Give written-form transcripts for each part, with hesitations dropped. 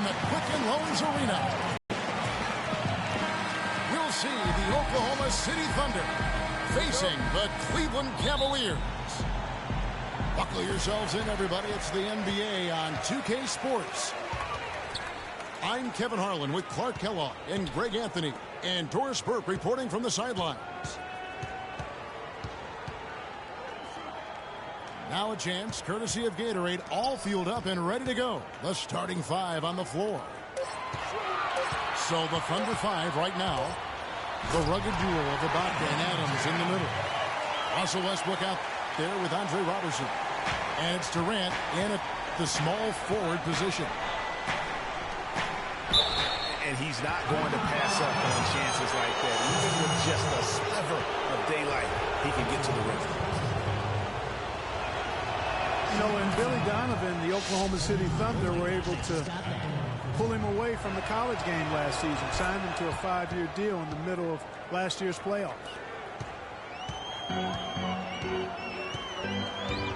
in the Quicken Loans Arena. We'll see the Oklahoma City Thunder facing the Cleveland Cavaliers. Buckle yourselves in, everybody. It's the NBA on 2K Sports. I'm Kevin Harlan with Clark Kellogg and Greg Anthony and Doris Burke reporting from the sidelines. Now a chance, courtesy of Gatorade, all fueled up and ready to go. The starting five on the floor. So the Thunder five right now. The rugged duo of Ibaka and Adams in the middle. Russell Westbrook out there with Andre Robertson. And it's Durant in the small forward position. And he's not going to pass up on chances like that. Even with just a sliver of daylight, he can get to the rim. You know, and Billy Donovan, the Oklahoma City Thunder, were able to pull him away from the college game last season, signed him to a 5-year deal in the middle of last year's playoffs.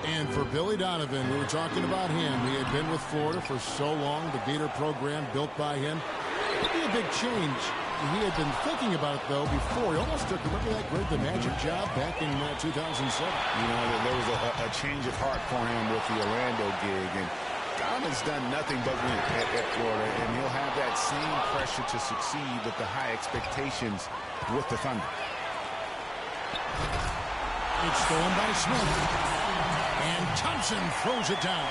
And for Billy Donovan, we were talking about him. He had been with Florida for so long, the Gator program built by him. It would be a big change. He had been thinking about it, though, before. He almost took, remember that, Greg, the Magic job back in 2007? You know, there was a change of heart for him with the Orlando gig. And Donovan's done nothing but win at Florida. And he'll have that same pressure to succeed with the high expectations with the Thunder. It's stolen by Smith. And Thompson throws it down.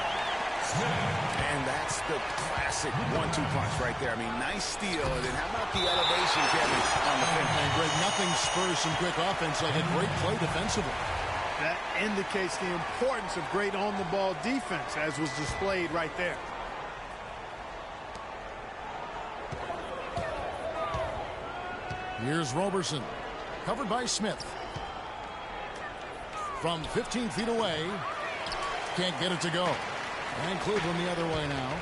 And that's the classic 1-2 punch right there. I mean, nice steal. And then how about the elevation, Kevin, on the finish? And Greg, nothing spurs some quick offense like a great play defensively. That indicates the importance of great on-the-ball defense, as was displayed right there. Here's Robertson, covered by Smith. From 15 feet away, can't get it to go. And Cleveland the other way now.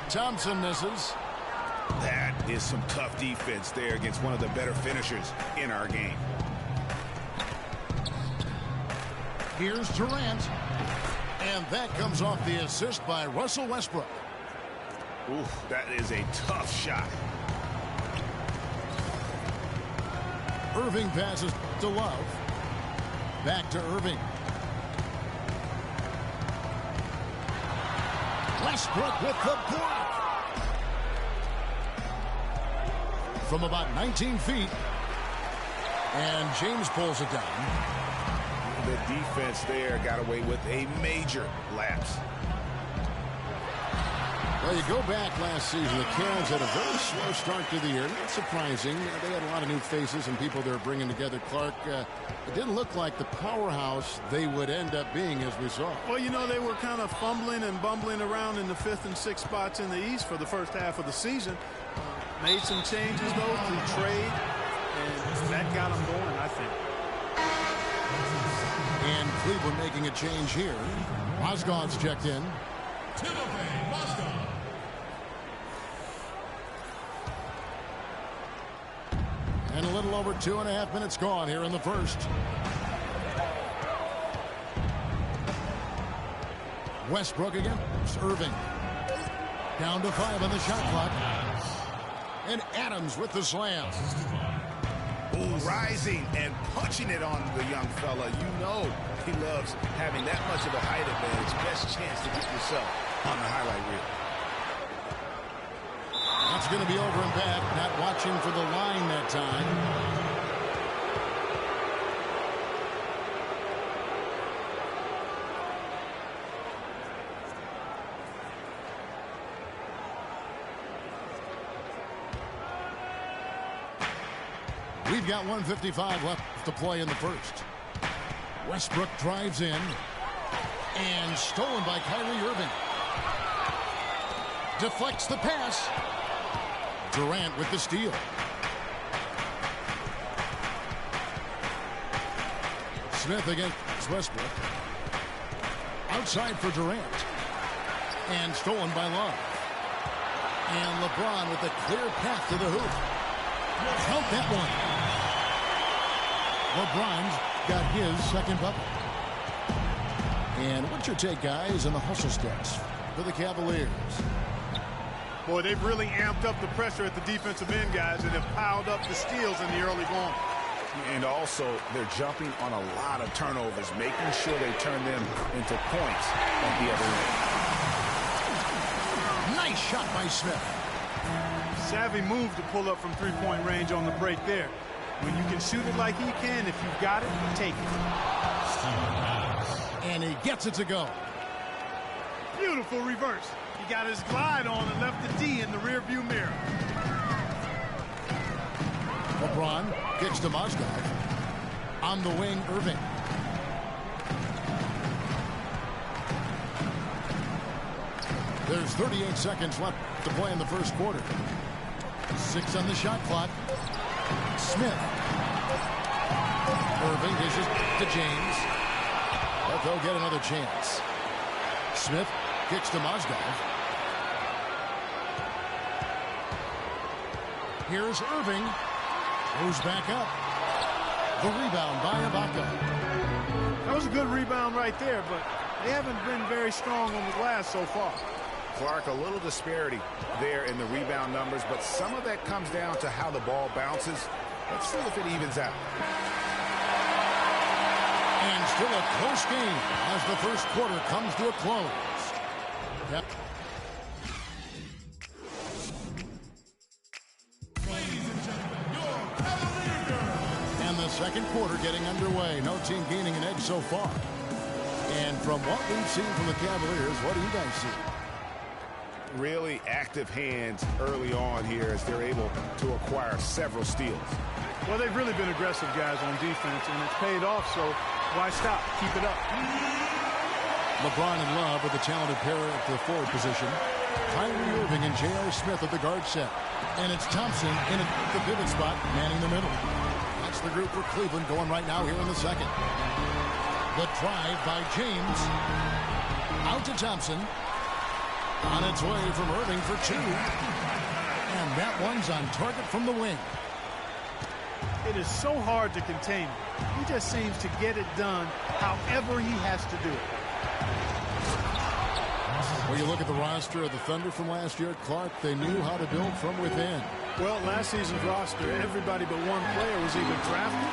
Thompson misses. That is some tough defense there against one of the better finishers in our game. Here's Durant. And that comes off the assist by Russell Westbrook. Oof, that is a tough shot. Irving passes to Love. Back to Irving. Westbrook with the block. From about 19 feet. And James pulls it down. The defense there got away with a major lapse. Well, you go back last season, the Cavs had a very slow start to the year. Not surprising. They had a lot of new faces and people they're bringing together. Clark, it didn't look like the powerhouse they would end up being, as we saw. Well, you know, they were kind of fumbling and bumbling around in the 5th and 6th spots in the East for the first half of the season. Made some changes, though, through trade, and that got them going, I think. And Cleveland making a change here. Mozgov's checked in. Timothy Mozgov. And a little over 2.5 minutes gone here in the first. Westbrook against Irving. Down to 5 on the shot clock. And Adams with the slam. Ooh, rising and punching it on the young fella. You know he loves having that much of a height advantage. Best chance to get yourself on the highlight reel. That's going to be over and back. Not watching for the line that time. We've got 1:55 left to play in the first. Westbrook drives in. And stolen by Kyrie Irving. Deflects the pass. Durant with the steal. Smith against Westbrook. Outside for Durant. And stolen by Love. And LeBron with a clear path to the hoop. Count that one. LeBron's got his second bucket. And what's your take, guys, on the hustle steps for the Cavaliers? Boy, they've really amped up the pressure at the defensive end, guys, and have piled up the steals in the early going. And also, they're jumping on a lot of turnovers, making sure they turn them into points at the other end. Nice shot by Smith. Savvy move to pull up from three-point range on the break there. When you can shoot it like he can, if you've got it, take it. And he gets it to go. Beautiful reverse. He got his glide on and left the D in the rearview mirror. LeBron kicks to Mozgov. On the wing, Irving. There's 38 seconds left to play in the first quarter. 6 on the shot clock. Smith. Irving dishes to James. But they'll get another chance. Smith kicks to Mozgov. Here's Irving. Goes back up. The rebound by Ibaka. That was a good rebound right there, but they haven't been very strong on the glass so far. Clark, a little disparity there in the rebound numbers, but some of that comes down to how the ball bounces. Let's see if it evens out. And still a close game as the first quarter comes to a close. Yep. And the second quarter getting underway. No team gaining an edge so far. And from what we've seen from the Cavaliers, what do you guys see? Really active hands early on here as they're able to acquire several steals. Well, they've really been aggressive, guys, on defense, and it's paid off, so why stop? Keep it up. LeBron and Love with the talented pair at the forward position. Kyrie Irving and J.R. Smith at the guard set. And it's Thompson in at the pivot spot, manning the middle. That's the group for Cleveland going right now here in the second. The drive by James. Out to Thompson. On its way from Irving for 2. And that one's on target from the wing. It is so hard to contain him. He just seems to get it done however he has to do it. When you look at the roster of the Thunder from last year, Clark, they knew how to build from within. Well, last season's roster, everybody but one player was either drafted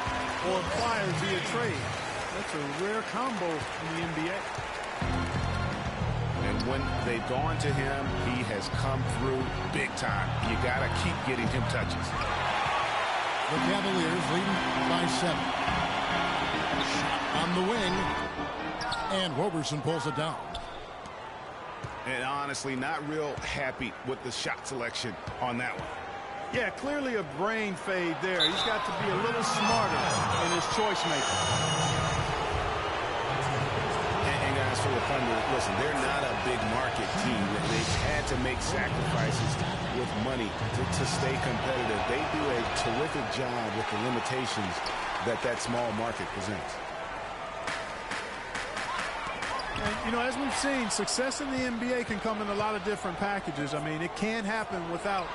or acquired via trade. That's a rare combo in the NBA. And when they've gone to him, he has come through big time. You got to keep getting him touches. The Cavaliers leading by 7. Shot on the wing. And Roberson pulls it down. And honestly, not real happy with the shot selection on that one. Yeah, clearly a brain fade there. He's got to be a little smarter in his choice making. And guys, for the Thunder, listen, they're not a big market team. They've had to make sacrifices with money to stay competitive. They do a terrific job with the limitations that small market presents. And, you know, as we've seen, success in the NBA can come in a lot of different packages. I mean, it can't happen without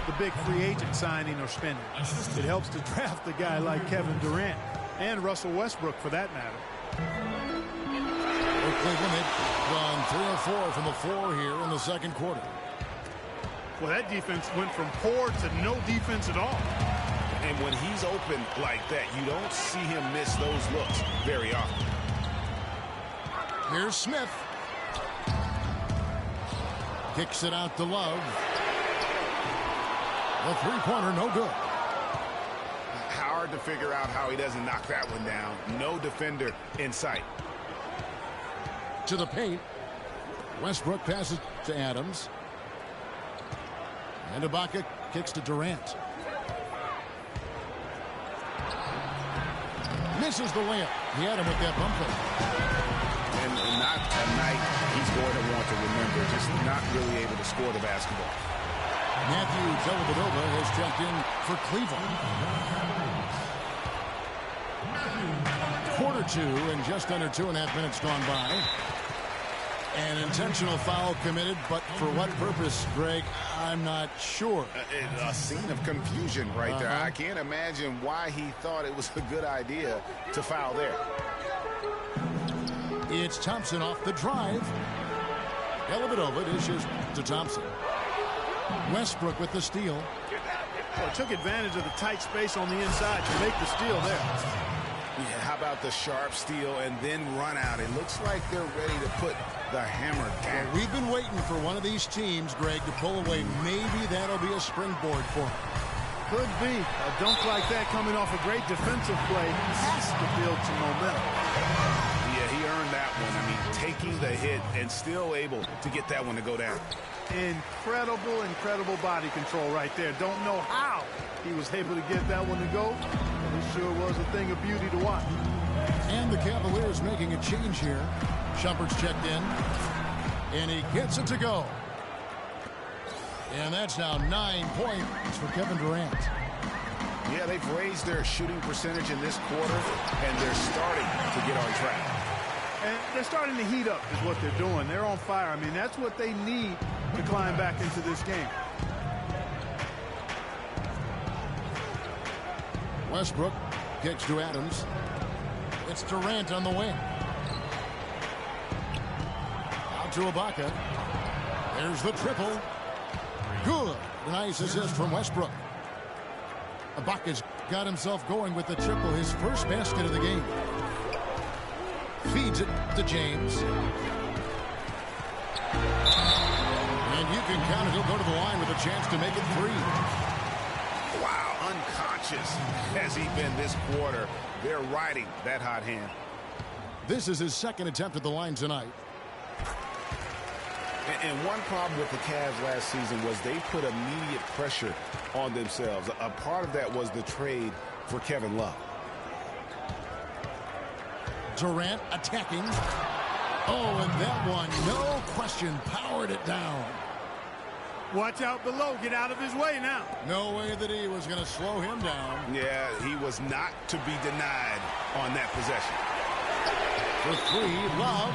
the big free agent signing or spending. It helps to draft a guy like Kevin Durant and Russell Westbrook, for that matter. Cleveland had gone 3 of 4 from the floor here in the second quarter. Well, that defense went from poor to no defense at all. And when he's open like that, you don't see him miss those looks very often. Here's Smith. Kicks it out to Love. The three-pointer, no good. Hard to figure out how he doesn't knock that one down. No defender in sight. To the paint. Westbrook passes to Adams. And Ibaka kicks to Durant. Misses the layup. He had him with that bump fake. And not a night he's going to want to remember. Just not really able to score the basketball. Matthew Dellavedova has checked in for Cleveland. Quarter 2 and just under 2.5 minutes gone by. An intentional foul committed, but for what purpose, Greg, I'm not sure. A scene of confusion right there. I can't imagine why he thought it was a good idea to foul there. It's Thompson off the drive. Dellavedova dishes to Thompson. Westbrook with the steal. Well, took advantage of the tight space on the inside to make the steal there. Yeah, how about the sharp steal and then run out? It looks like they're ready to put the hammer down. Well, we've been waiting for one of these teams, Greg, to pull away. Maybe that'll be a springboard for them. Could be. A dunk like that coming off a great defensive play has to build some momentum. Yeah, he earned that one. I mean, taking the hit and still able to get that one to go down. Incredible body control right there. Don't know how he was able to get that one to go. It sure was a thing of beauty to watch. And the Cavaliers making a change here. Shumpert's checked in. And he gets it to go. And that's now 9 points for Kevin Durant. Yeah, they've raised their shooting percentage in this quarter, and they're starting to get on track. And they're starting to heat up is what they're doing. They're on fire. I mean, that's what they need to climb back into this game. Westbrook kicks to Adams. It's Durant on the wing. Out to Ibaka. There's the triple. Good. Nice assist from Westbrook. Ibaka's got himself going with the triple, his first basket of the game. Feeds it to James. And you can count it. He'll go to the line with a chance to make it 3. Wow, unconscious has he been this quarter. They're riding that hot hand. This is his second attempt at the line tonight. And one problem with the Cavs last season was they put immediate pressure on themselves. A part of that was the trade for Kevin Love. Durant attacking. Oh, and that one, no question, powered it down. Watch out below. Get out of his way now. No way that he was going to slow him down. Yeah, he was not to be denied on that possession. For 3, Love.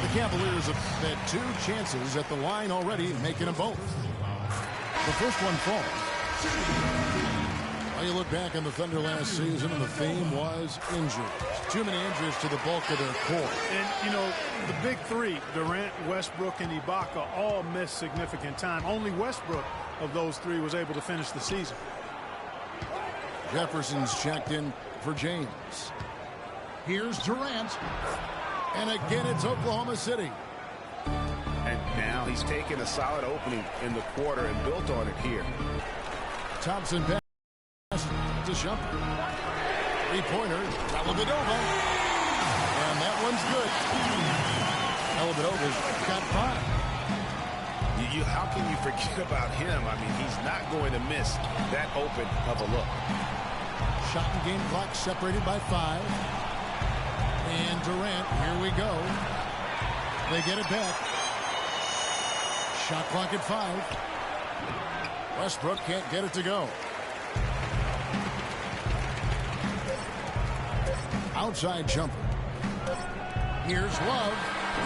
The Cavaliers have had 2 chances at the line already, making them both. The first one falls. Well, you look back on the Thunder last season, and the theme was injuries. Too many injuries to the bulk of their core. And, you know, the big 3, Durant, Westbrook, and Ibaka, all missed significant time. Only Westbrook of those 3 was able to finish the season. Jefferson's checked in for James. Here's Durant. And again, it's Oklahoma City. And now he's taken a solid opening in the quarter and built on it here. Thompson pass to Shumpert. 3-pointer, Dellavedova. And that one's good. Dellavedova's got 5. How can you forget about him? I mean, he's not going to miss that open of a look. Shot and game clock separated by 5. And Durant, here we go. They get it back. Shot clock at 5. Westbrook can't get it to go. Outside jumper. Here's Love.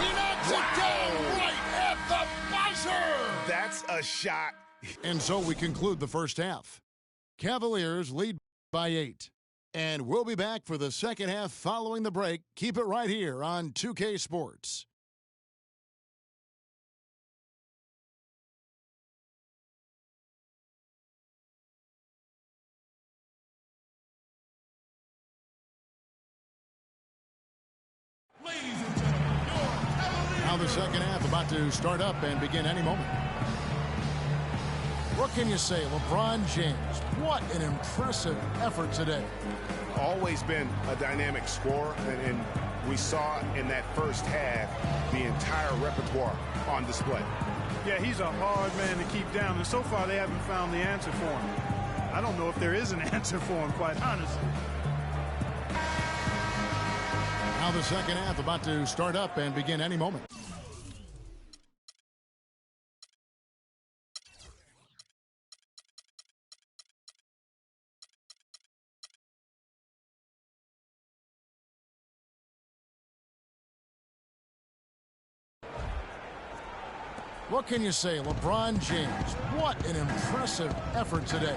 He knocks it down right at the buzzer. That's a shot. And so we conclude the first half. Cavaliers lead by 8. And we'll be back for the second half following the break. Keep it right here on 2K Sports. Now the second half about to start up and begin any moment. What can you say? LeBron James, what an impressive effort today. Always been a dynamic scorer, and we saw in that first half the entire repertoire on display. Yeah, he's a hard man to keep down, and so far they haven't found the answer for him. I don't know if there is an answer for him, quite honestly. Now the second half about to start up and begin any moment. What can you say? LeBron James, what an impressive effort today.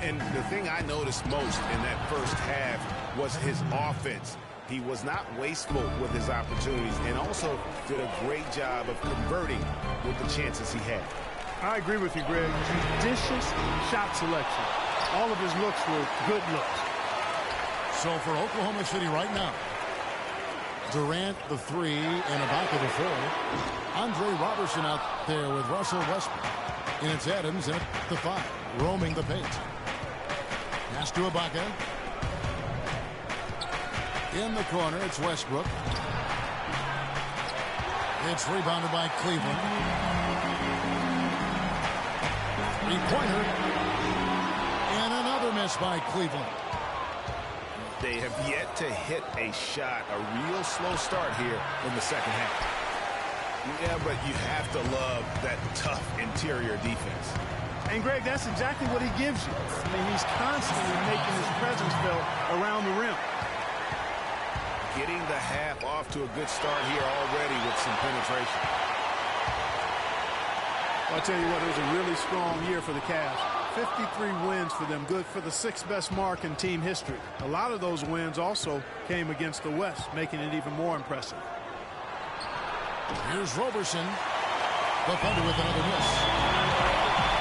And the thing I noticed most in that first half was his offense. He was not wasteful with his opportunities and also did a great job of converting with the chances he had. I agree with you, Greg. Judicious shot selection. All of his looks were good looks. So for Oklahoma City right now, Durant the 3 and Ibaka the 4. Andre Robertson out there with Russell Westbrook. And it's Adams at the 5, roaming the paint. Pass to Ibaka. In the corner, it's Westbrook. It's rebounded by Cleveland. Three-pointer. And another miss by Cleveland. They have yet to hit a shot, a real slow start here in the second half. Yeah, but you have to love that tough interior defense. And, Greg, that's exactly what he gives you. I mean, he's constantly making his presence felt around the rim. Getting the half off to a good start here already with some penetration. I'll tell you what, it was a really strong year for the Cavs. 53 wins for them, good for the 6th best mark in team history. A lot of those wins also came against the West, making it even more impressive. Here's Roberson. The Thunder with another miss.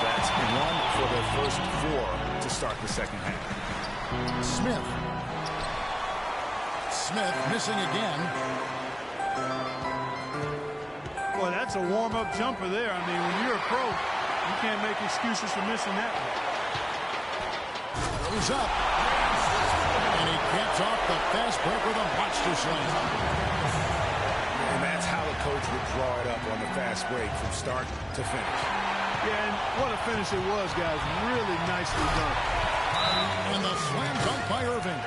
That's one for their first 4 to start the second half. Smith. Smith missing again. Boy, that's a warm-up jumper there. I mean, when you're a pro, you can't make excuses for missing that one. Goes up. And he gets off the fast break with a monster slam. And that's how the coach would draw it up on the fast break from start to finish. Yeah, and what a finish it was, guys. Really nicely done. And the slam dunk by Irving.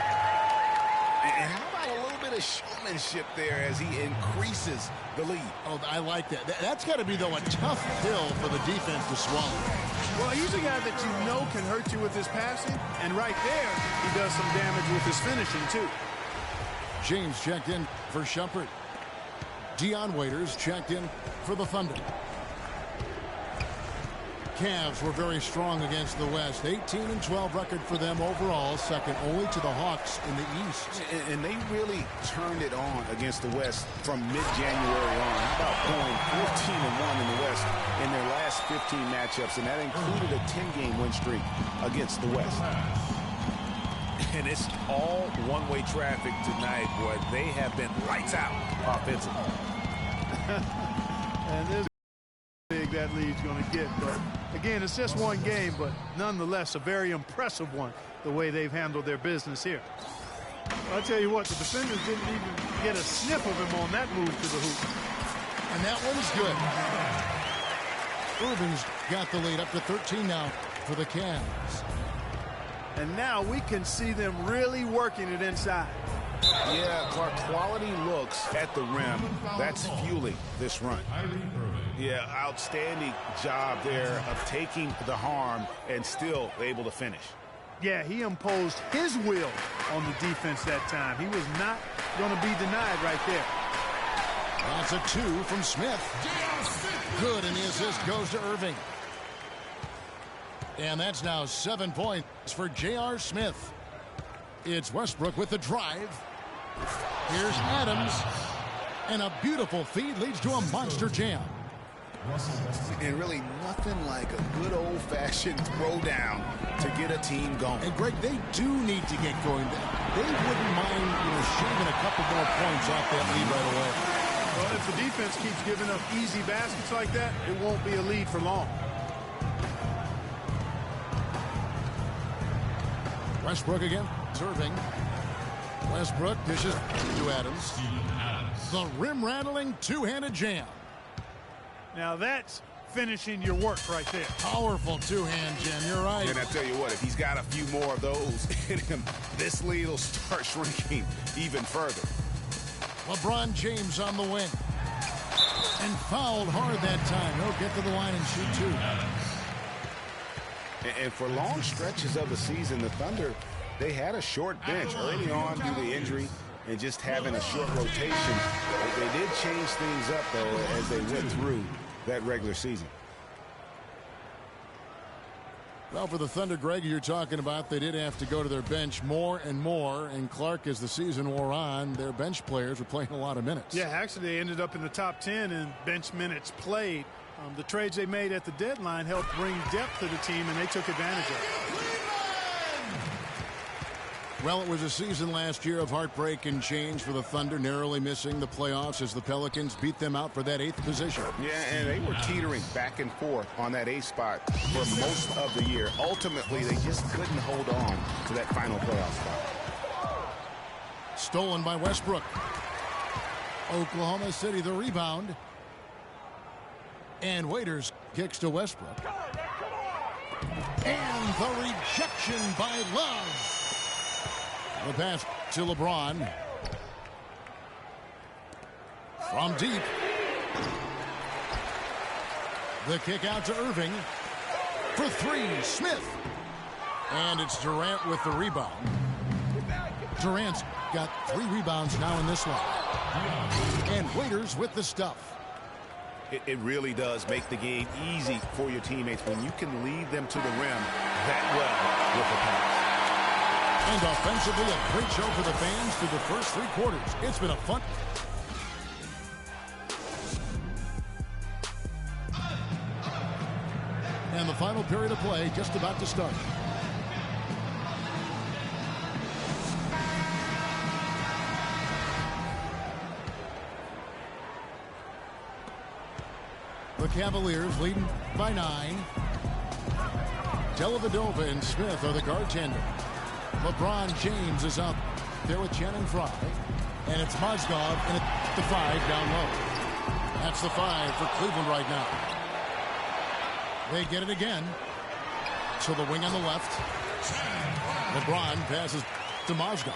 And how about a little bit of showmanship there as he increases the lead? Oh, I like that. That's got to be, though, a tough pill for the defense to swallow. Well, he's a guy that you know can hurt you with his passing, and right there, he does some damage with his finishing, too. James checked in for Shumpert. Dion Waiters checked in for the Thunder. Cavs were very strong against the West. 18-12 record for them overall, second only to the Hawks in the East. And they really turned it on against the West from mid-January on. How about going 14-1 in the West in their last 15 matchups, and that included a 10-game win streak against the West. And it's all one-way traffic tonight, boy. They have been lights out offensively. And this big that lead's going to get, but again, it's just one game, but nonetheless a very impressive one, the way they've handled their business here. I'll tell you what, the defenders didn't even get a sniff of him on that move to the hoop. And that one's good. Irving's got the lead up to 13 now for the Cavs. And now we can see them really working it inside. Yeah, Clark, quality looks at the rim. That's fueling this run. Yeah, outstanding job there of taking the harm and still able to finish. Yeah, he imposed his will on the defense that time. He was not going to be denied right there. That's a 2 from Smith. Good, and the assist goes to Irving. And that's now 7 points for J.R. Smith. It's Westbrook with the drive. Here's Adams. And a beautiful feed leads to a monster jam. And really nothing like a good old-fashioned throwdown to get a team going. And, Greg, they do need to get going. They wouldn't mind, shaving a couple more points off that lead right away. Well, if the defense keeps giving up easy baskets like that, it won't be a lead for long. Westbrook again, serving. Westbrook dishes to Adams. The rim-rattling two-handed jam. Now that's finishing your work right there. Powerful two-hand jam, you're right. And I tell you what, if he's got a few more of those in him, this lead will start shrinking even further. LeBron James on the wing. And fouled hard that time. He'll get to the line and shoot two. And for long stretches of the season, the Thunder, they had a short bench early on due to injury and just having a short rotation. They did change things up, though, as they went through that regular season. Well, for the Thunder, Greg, you're talking about, they did have to go to their bench more and more. And Clark, as the season wore on, their bench players were playing a lot of minutes. Yeah, actually, they ended up in the top 10 in bench minutes played. The trades they made at the deadline helped bring depth to the team, and they took advantage of it. Well, it was a season last year of heartbreak and change for the Thunder, narrowly missing the playoffs as the Pelicans beat them out for that 8th position. Yeah, and they were teetering back and forth on that 8th spot for most of the year. Ultimately, they just couldn't hold on to that final playoff spot. Stolen by Westbrook. Oklahoma City the rebound. And Waiters kicks to Westbrook. And the rejection by Love. The pass to LeBron. From deep. The kick out to Irving. For 3, Smith. And it's Durant with the rebound. Durant's got 3 rebounds now in this one. And Waiters with the stuff. It really does make the game easy for your teammates when you can lead them to the rim that well with a pass. And offensively, a great show for the fans through the first 3 quarters. It's been a fun... And the final period of play just about to start. The Cavaliers leading by 9. Dellavedova and Smith are the guard tandem. LeBron James is up there with Channing Frye. And it's Mozgov and it's the 5 down low. That's the 5 for Cleveland right now. They get it again. So the wing on the left. LeBron passes to Mozgov.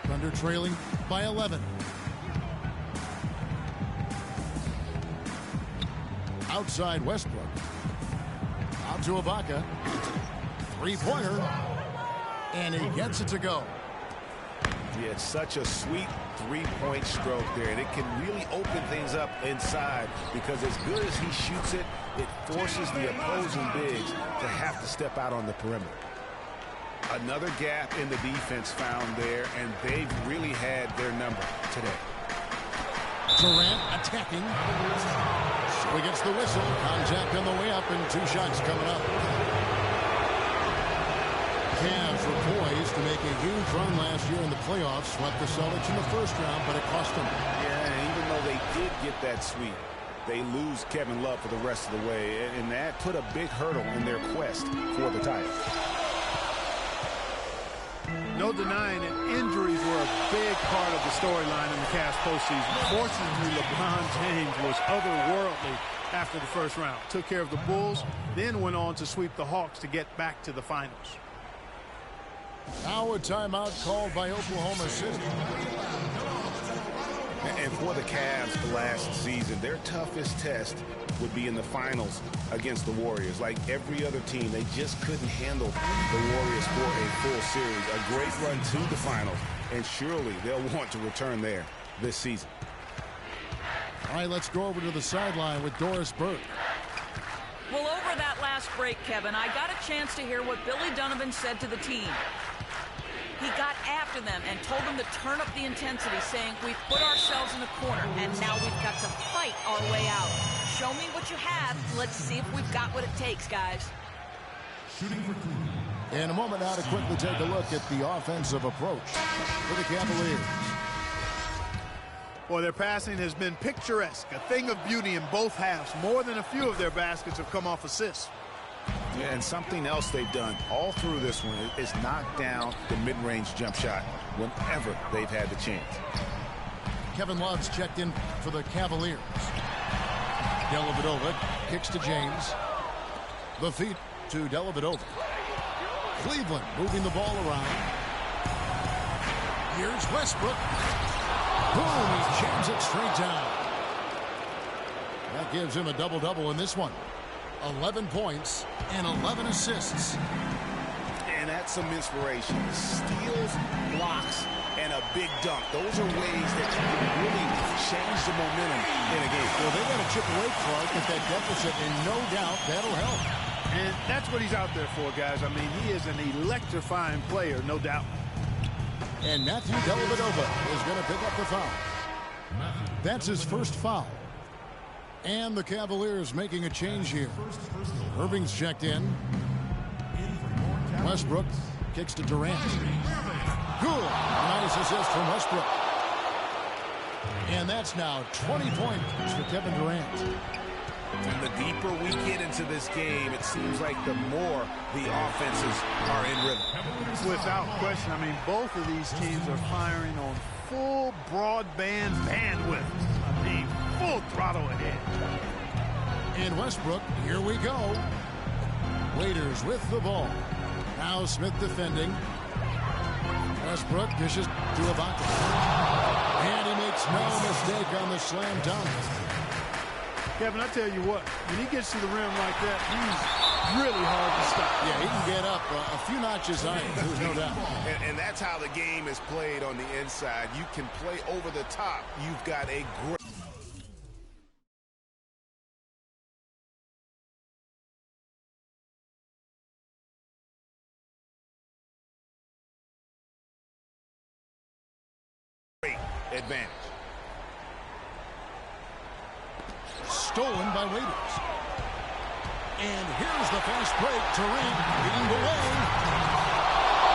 Thunder trailing by 11. Outside Westbrook. Out to Ibaka. 3-pointer. And he gets it to go. Yeah, it's such a sweet 3-point stroke there, and it can really open things up inside because as good as he shoots it, it forces the opposing bigs to have to step out on the perimeter. Another gap in the defense found there, and they've really had their number today. Durant attacking. So he gets the whistle. Contact on the way up, and 2 shots coming up. Cavs were poised to make a huge run last year in the playoffs. Swept the Celtics in the first round, but it cost them. Yeah, and even though they did get that sweep, they lose Kevin Love for the rest of the way, and that put a big hurdle in their quest for the title. No denying it, injuries were a big part of the storyline in the Cavs postseason. Fortunately, LeBron James was otherworldly after the first round. Took care of the Bulls, then went on to sweep the Hawks to get back to the finals. Now a timeout called by Oklahoma City. And for the Cavs last season, their toughest test would be in the finals against the Warriors. Like every other team, they just couldn't handle the Warriors for a full series. A great run to the finals, and surely they'll want to return there this season. All right, let's go over to the sideline with Doris Burke. Well, over that last break, Kevin, I got a chance to hear what Billy Donovan said to the team. He got after them and told them to turn up the intensity, saying, we've put ourselves in a corner, and now we've got to fight our way out. Show me what you have. Let's see if we've got what it takes, guys. Shooting for Cleveland. In a moment now to quickly take a look at the offensive approach for the Cavaliers. Boy, their passing has been picturesque, a thing of beauty in both halves. More than a few of their baskets have come off assists. Yeah, and something else they've done all through this one is knock down the mid-range jump shot whenever they've had the chance. Kevin Love's checked in for the Cavaliers. Dellavedova kicks to James. The feed to Dellavedova. Cleveland moving the ball around. Here's Westbrook. Boom, he jams it straight down. That gives him a double-double in this one. 11 points and 11 assists. And that's some inspiration. Steals, blocks, and a big dunk. Those are ways that you can really change the momentum in a game. Well, they got to chip away, Clark, at that deficit, and no doubt that'll help. And that's what he's out there for, guys. I mean, he is an electrifying player, no doubt. And Matthew Dellavedova is going to pick up the foul. That's his first foul. And the Cavaliers making a change here. Irving's checked in. Westbrook kicks to Durant. Good. Nice assist from Westbrook. And that's now 20 points for Kevin Durant. And the deeper we get into this game, it seems like the more the offenses are in rhythm. Without question. I mean, both of these teams are firing on full broadband bandwidth. I mean, full throttle ahead. And Westbrook, here we go. Waiters with the ball. Now Smith defending. Westbrook dishes to Ibaka. And he makes no mistake on the slam dunk. Kevin, I tell you what, when he gets to the rim like that, he's really hard to stop. Yeah, he can get up a few notches higher, there's no doubt. And that's how the game is played on the inside. You can play over the top. You've got a great... advantage. Stolen by Waiters. And here's the fast break. Durant leading the way.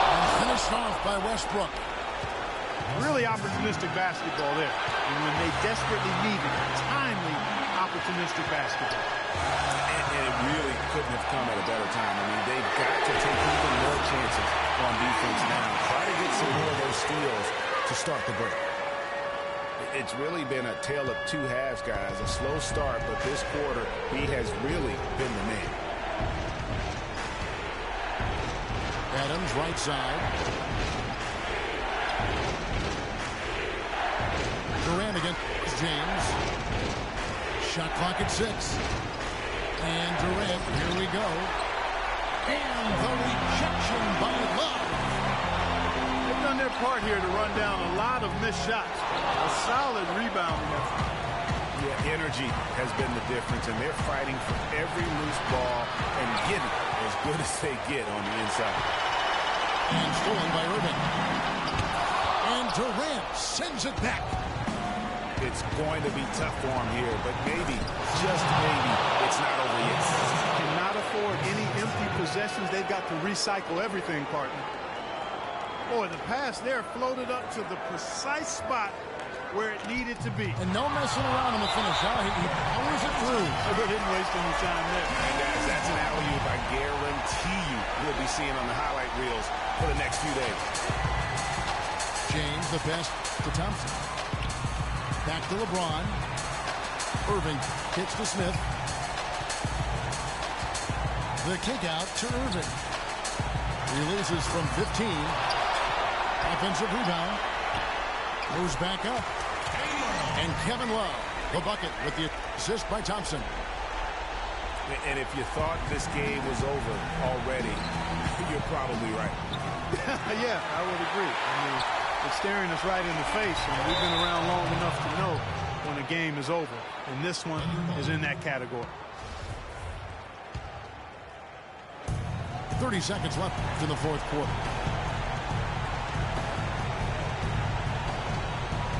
And finished off by Westbrook. Really opportunistic basketball there. And when they desperately needed it, timely, opportunistic basketball. And it really couldn't have come at a better time. I mean, they've got to take even more chances on defense now. Try to get some more of those steals to start the break. It's really been a tale of two halves, guys. A slow start, but this quarter, he has really been the man. Adams, right side. Durant against James. Shot clock at 6. And Durant, here we go. And the rejection by Love. They've done their part here to run down a lot of missed shots. A solid rebounding effort. Yeah, energy has been the difference, and they're fighting for every loose ball and getting as good as they get on the inside. And stolen by Irving. And Durant sends it back. It's going to be tough for him here, but maybe, just maybe, it's not over yet. Cannot afford any empty possessions. They've got to recycle everything, partner. Boy, the pass there floated up to the precise spot where it needed to be. And no messing around in the finish. He powers it through. They didn't waste any time there. And guys, that's an alley-oop I guarantee you we'll be seeing on the highlight reels for the next few days. James, the pass to Thompson. Back to LeBron. Irving kicks to Smith. The kick out to Irving. Releases from 15. Offensive rebound. Moves back up. And Kevin Love, the bucket with the assist by Thompson. And if you thought this game was over already, you're probably right. Yeah, I would agree. I mean, it's staring us right in the face, and we've been around long enough to know when a game is over. And this one is in that category. 30 seconds left in the fourth quarter.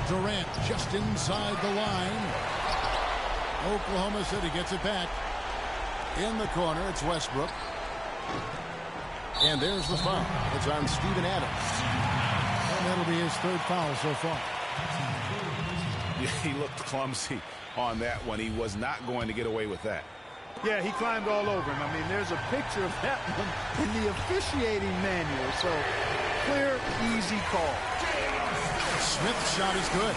Durant just inside the line. Oklahoma City gets it back. In the corner, it's Westbrook. And there's the foul. It's on Steven Adams. And that'll be his third foul so far. Yeah, he looked clumsy on that one. He was not going to get away with that. Yeah, he climbed all over him. I mean, there's a picture of that one in the officiating manual. So, clear, easy call. Smith's shot is good.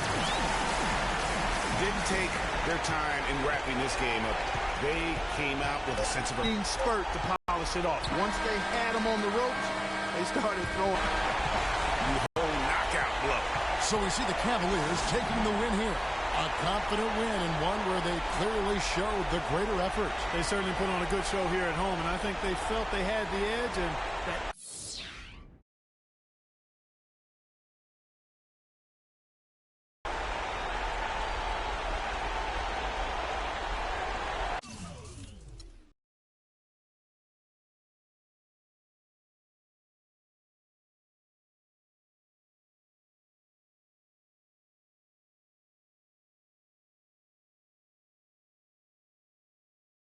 Didn't take their time in wrapping this game up. They came out with a sense of a spurt to polish it off. Once they had him on the ropes, they started throwing. The whole knockout blow. So we see the Cavaliers taking the win here. A confident win, and one where they clearly showed the greater effort. They certainly put on a good show here at home, and I think they felt they had the edge, and that